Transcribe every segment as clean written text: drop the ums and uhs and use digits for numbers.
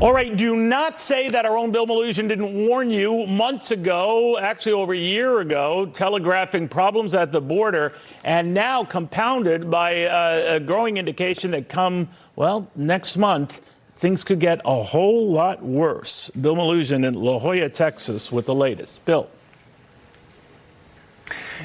All right, do not say that our own Bill Melugin didn't warn you months ago, actually over a year ago, telegraphing problems at the border, and now compounded by a growing indication that come, well, next month, things could get a whole lot worse. Bill Melugin in La Jolla, Texas, with the latest. Bill.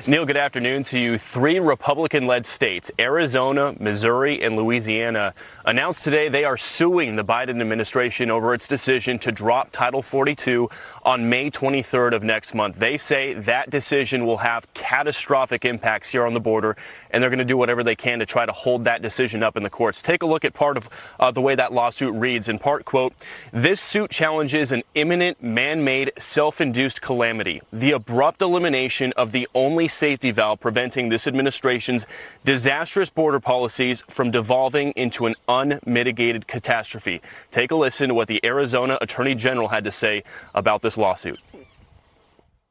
Neil, good afternoon to you. 3 Republican-led states, Arizona, Missouri, and Louisiana, announced today they are suing the Biden administration over its decision to drop Title 42 on May 23rd of next month. They say that decision will have catastrophic impacts here on the border, and they're going to do whatever they can to try to hold that decision up in the courts. Take a look at part of the way that lawsuit reads. In part, quote, "This suit challenges an imminent man-made self-induced calamity, the abrupt elimination of the only safety valve preventing this administration's disastrous border policies from devolving into an unmitigated catastrophe." Take a listen to what the Arizona Attorney General had to say about this lawsuit.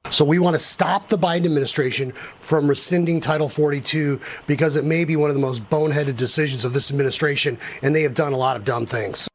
So we want to stop the Biden administration from rescinding Title 42 because it may be one of the most boneheaded decisions of this administration, and they have done a lot of dumb things.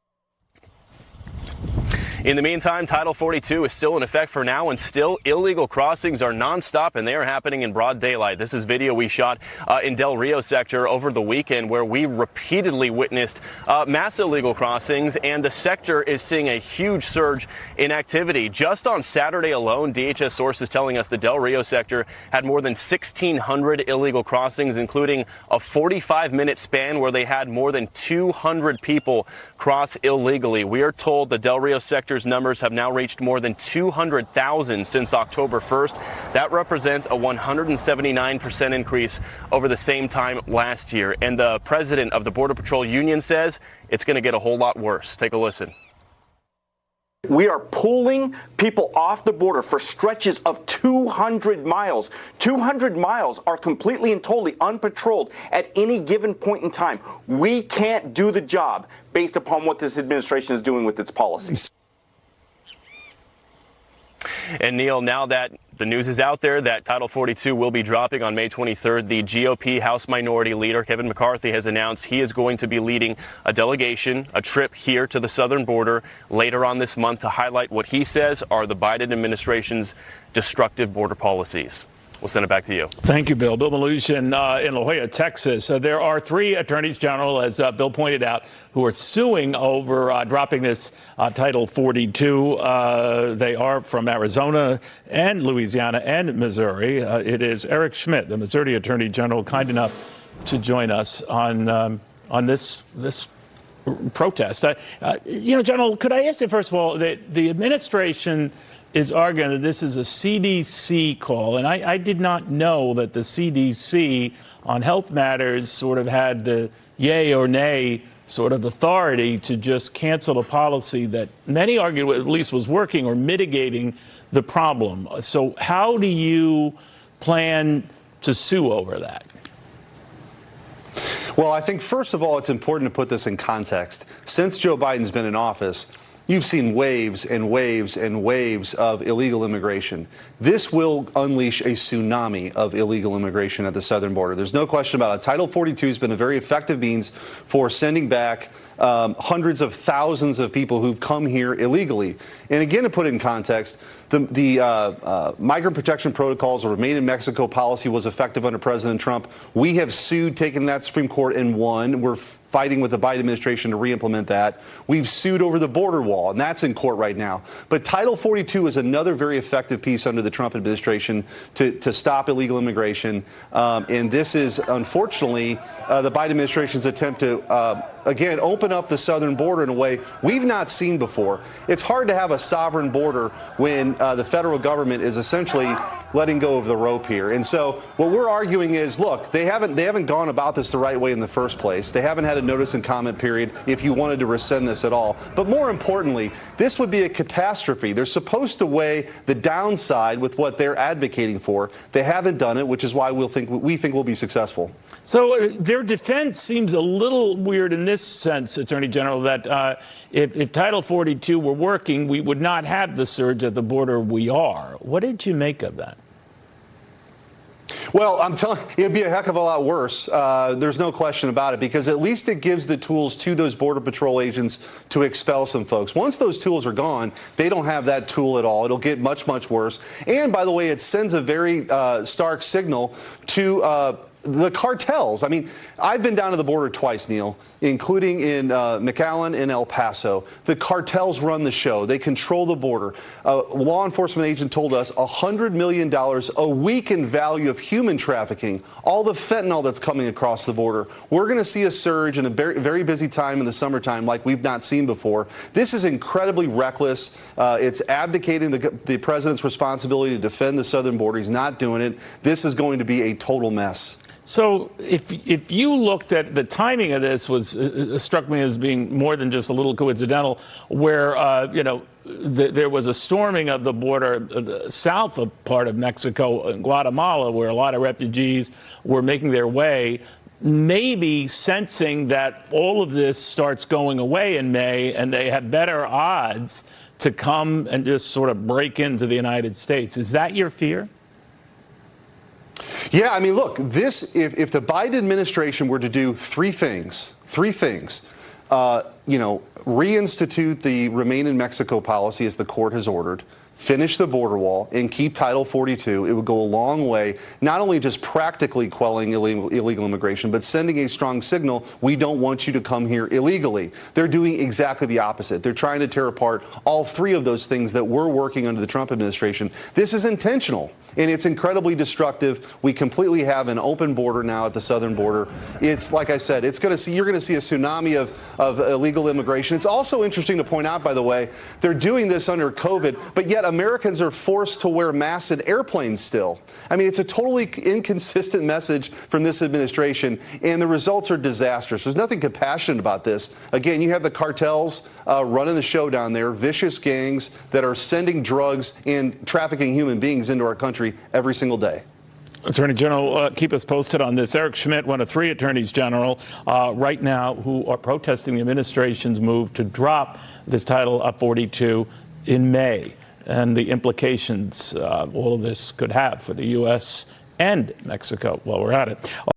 In the meantime, Title 42 is still in effect for now, and still illegal crossings are nonstop, and they are happening in broad daylight. This is video we shot in Del Rio sector over the weekend, where we repeatedly witnessed mass illegal crossings, and the sector is seeing a huge surge in activity. Just on Saturday alone, DHS sources telling us the Del Rio sector had more than 1,600 illegal crossings, including a 45-minute span where they had more than 200 people cross illegally. We are told the Del Rio sector's numbers have now reached more than 200,000 since October 1st. That represents a 179% increase over the same time last year. And the president of the Border Patrol Union says it's going to get a whole lot worse. Take a listen. We are pulling people off the border for stretches of 200 miles. 200 miles are completely and totally unpatrolled at any given point in time. We can't do the job based upon what this administration is doing with its policies. And Neil, now that the news is out there that Title 42 will be dropping on May 23rd, the GOP House Minority Leader, Kevin McCarthy, has announced he is going to be leading a delegation, a trip here to the southern border later on this month to highlight what he says are the Biden administration's destructive border policies. We'll send it back to you. Thank you, Bill. Bill Melugin in La Jolla, Texas. There are 3 attorneys general, as Bill pointed out, who are suing over dropping this Title 42. They are from Arizona and Louisiana and Missouri. It is Eric Schmitt, the Missouri Attorney General, kind enough to join us on this protest. General, could I ask you, first of all, the administration is arguing that this is a CDC call, and I did not know that the CDC on health matters sort of had the yay or nay sort of authority to just cancel a policy that many argue at least was working or mitigating the problem. So how do you plan to sue over that? Well, I think, first of all, it's important to put this in context. Since Joe Biden's been in office, you've seen waves and waves and waves of illegal immigration. This will unleash a tsunami of illegal immigration at the southern border. There's no question about it. Title 42 has been a very effective means for sending back hundreds of thousands of people who've come here illegally. And again, to put it in context, the migrant protection protocols or Remain in Mexico policy was effective under President Trump. We have sued, taken that Supreme Court and won. We're fighting with the Biden administration to re-implement that. We've sued over the border wall, and that's in court right now. But Title 42 is another very effective piece under the Trump administration to stop illegal immigration. And this is, unfortunately, the Biden administration's attempt to, again, open up the southern border in a way we've not seen before. It's hard to have a sovereign border when the federal government is essentially letting go of the rope here. And so what we're arguing is, look, they haven't gone about this the right way in the first place. They haven't had a notice and comment period if you wanted to rescind this at all. But more importantly, this would be a catastrophe. They're supposed to weigh the downside with what they're advocating for. They haven't done it, which is why we think we'll be successful. So their defense seems a little weird in this sense, Attorney General, that if Title 42 were working, we would not have the surge at the border we are. What did you make of that? Well, I'm telling you, it'd be a heck of a lot worse. There's no question about it, because at least it gives the tools to those Border Patrol agents to expel some folks. Once those tools are gone, they don't have that tool at all. It'll get much, much worse. And by the way, it sends a very stark signal to the cartels. I mean, I've been down to the border twice, Neil, including in McAllen and El Paso. The cartels run the show. They control the border. A law enforcement agent told us $100 million a week in value of human trafficking, all the fentanyl that's coming across the border. We're going to see a surge in a very, very busy time in the summertime like we've not seen before. This is incredibly reckless. It's abdicating the president's responsibility to defend the southern border. He's not doing it. This is going to be a total mess. So if you looked at the timing of this, struck me as being more than just a little coincidental, where there was a storming of the border south of part of Mexico and Guatemala, where a lot of refugees were making their way, maybe sensing that all of this starts going away in May and they have better odds to come and just sort of break into the United States. Is that your fear? Yeah, I mean, look, if the Biden administration were to do three things, reinstitute the Remain in Mexico policy as the court has ordered, finish the border wall, and keep Title 42, it would go a long way, not only just practically quelling illegal immigration, but sending a strong signal, we don't want you to come here illegally. They're doing exactly the opposite. They're trying to tear apart all three of those things that were working under the Trump administration. This is intentional, and it's incredibly destructive. We completely have an open border now at the southern border. It's, like I said, you're going to see a tsunami of illegal immigration. It's also interesting to point out, by the way, they're doing this under COVID, but yet Americans are forced to wear masks in airplanes still. I mean, it's a totally inconsistent message from this administration, and the results are disastrous. There's nothing compassionate about this. Again, you have the cartels running the show down there, vicious gangs that are sending drugs and trafficking human beings into our country every single day. Attorney General, keep us posted on this. Eric Schmitt, one of three attorneys general right now who are protesting the administration's move to drop this Title 42 in May, and the implications all of this could have for the U.S. and Mexico while we're at it.